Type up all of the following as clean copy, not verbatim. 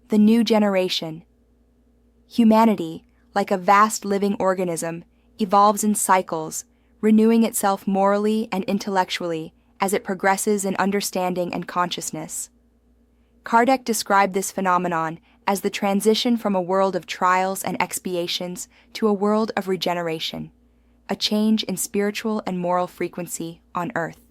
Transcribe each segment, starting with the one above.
The new generation. Humanity, like a vast living organism, evolves in cycles, renewing itself morally and intellectually as it progresses in understanding and consciousness. Kardec described this phenomenon as the transition from a world of trials and expiations to a world of regeneration, a change in spiritual and moral frequency on earth.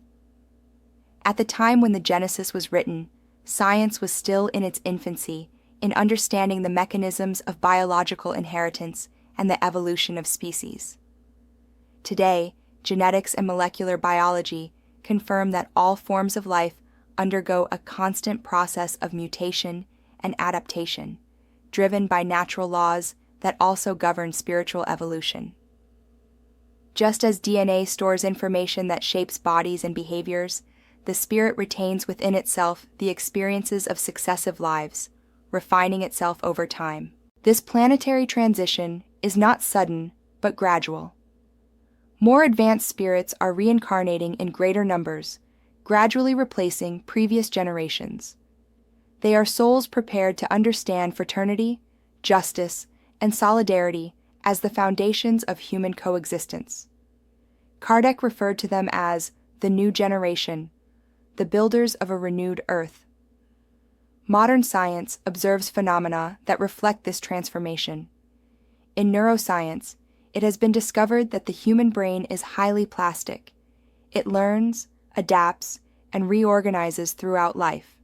At the time when the Genesis was written, science was still in its infancy in understanding the mechanisms of biological inheritance and the evolution of species. Today, genetics and molecular biology confirm that all forms of life undergo a constant process of mutation and adaptation, driven by natural laws that also govern spiritual evolution. Just as DNA stores information that shapes bodies and behaviors, the spirit retains within itself the experiences of successive lives, refining itself over time. This planetary transition is not sudden, but gradual. More advanced spirits are reincarnating in greater numbers, gradually replacing previous generations. They are souls prepared to understand fraternity, justice, and solidarity as the foundations of human coexistence. Kardec referred to them as the new generation, the builders of a renewed earth. Modern science observes phenomena that reflect this transformation. In neuroscience, it has been discovered that the human brain is highly plastic. It learns, adapts, and reorganizes throughout life.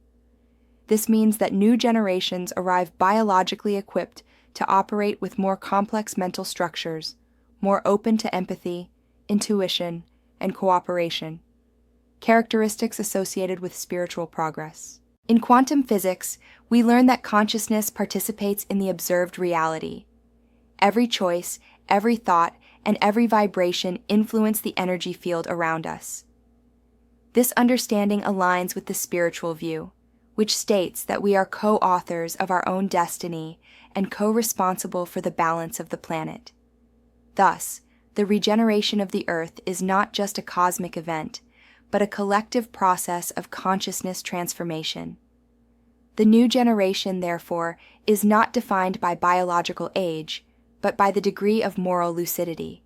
This means that new generations arrive biologically equipped to operate with more complex mental structures, more open to empathy, intuition, and cooperation, characteristics associated with spiritual progress. In quantum physics, we learn that consciousness participates in the observed reality. Every choice, every thought, and every vibration influence the energy field around us. This understanding aligns with the spiritual view, which states that we are co-authors of our own destiny and co-responsible for the balance of the planet. Thus, the regeneration of the Earth is not just a cosmic event, but a collective process of consciousness transformation. The new generation, therefore, is not defined by biological age, but by the degree of moral lucidity.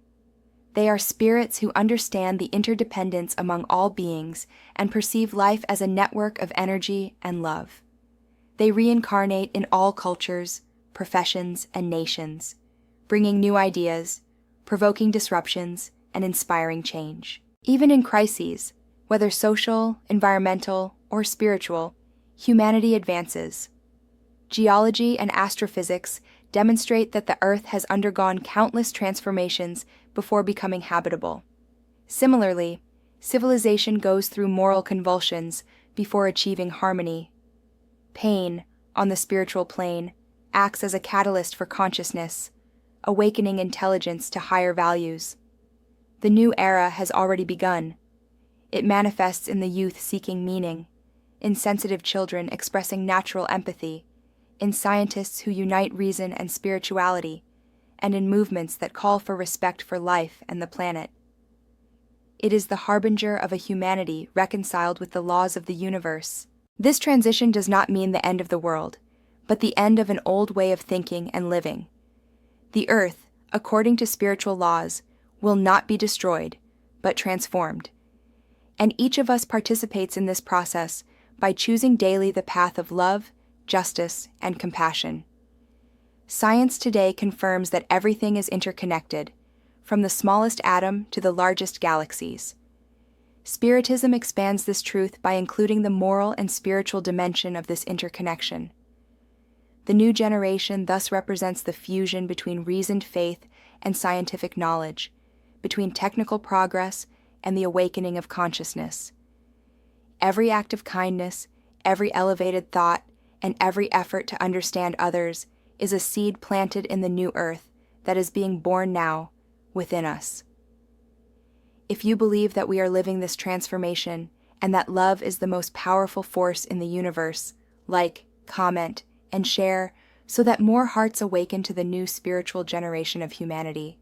They are spirits who understand the interdependence among all beings and perceive life as a network of energy and love. They reincarnate in all cultures, professions, and nations, bringing new ideas, provoking disruptions, and inspiring change. Even in crises, whether social, environmental, or spiritual, humanity advances. Geology and astrophysics demonstrate that the Earth has undergone countless transformations before becoming habitable. Similarly, civilization goes through moral convulsions before achieving harmony. Pain, on the spiritual plane, acts as a catalyst for consciousness, awakening intelligence to higher values. The new era has already begun. It manifests in the youth seeking meaning, in sensitive children expressing natural empathy, in scientists who unite reason and spirituality, and in movements that call for respect for life and the planet. It is the harbinger of a humanity reconciled with the laws of the universe. This transition does not mean the end of the world, but the end of an old way of thinking and living. The Earth, according to spiritual laws, will not be destroyed, but transformed. And each of us participates in this process by choosing daily the path of love, justice, and compassion. Science today confirms that everything is interconnected, from the smallest atom to the largest galaxies. Spiritism expands this truth by including the moral and spiritual dimension of this interconnection. The new generation thus represents the fusion between reasoned faith and scientific knowledge, between technical progress and the awakening of consciousness. Every act of kindness, every elevated thought, and every effort to understand others is a seed planted in the new earth that is being born now within us. If you believe that we are living this transformation and that love is the most powerful force in the universe, like, comment, and share so that more hearts awaken to the new spiritual generation of humanity.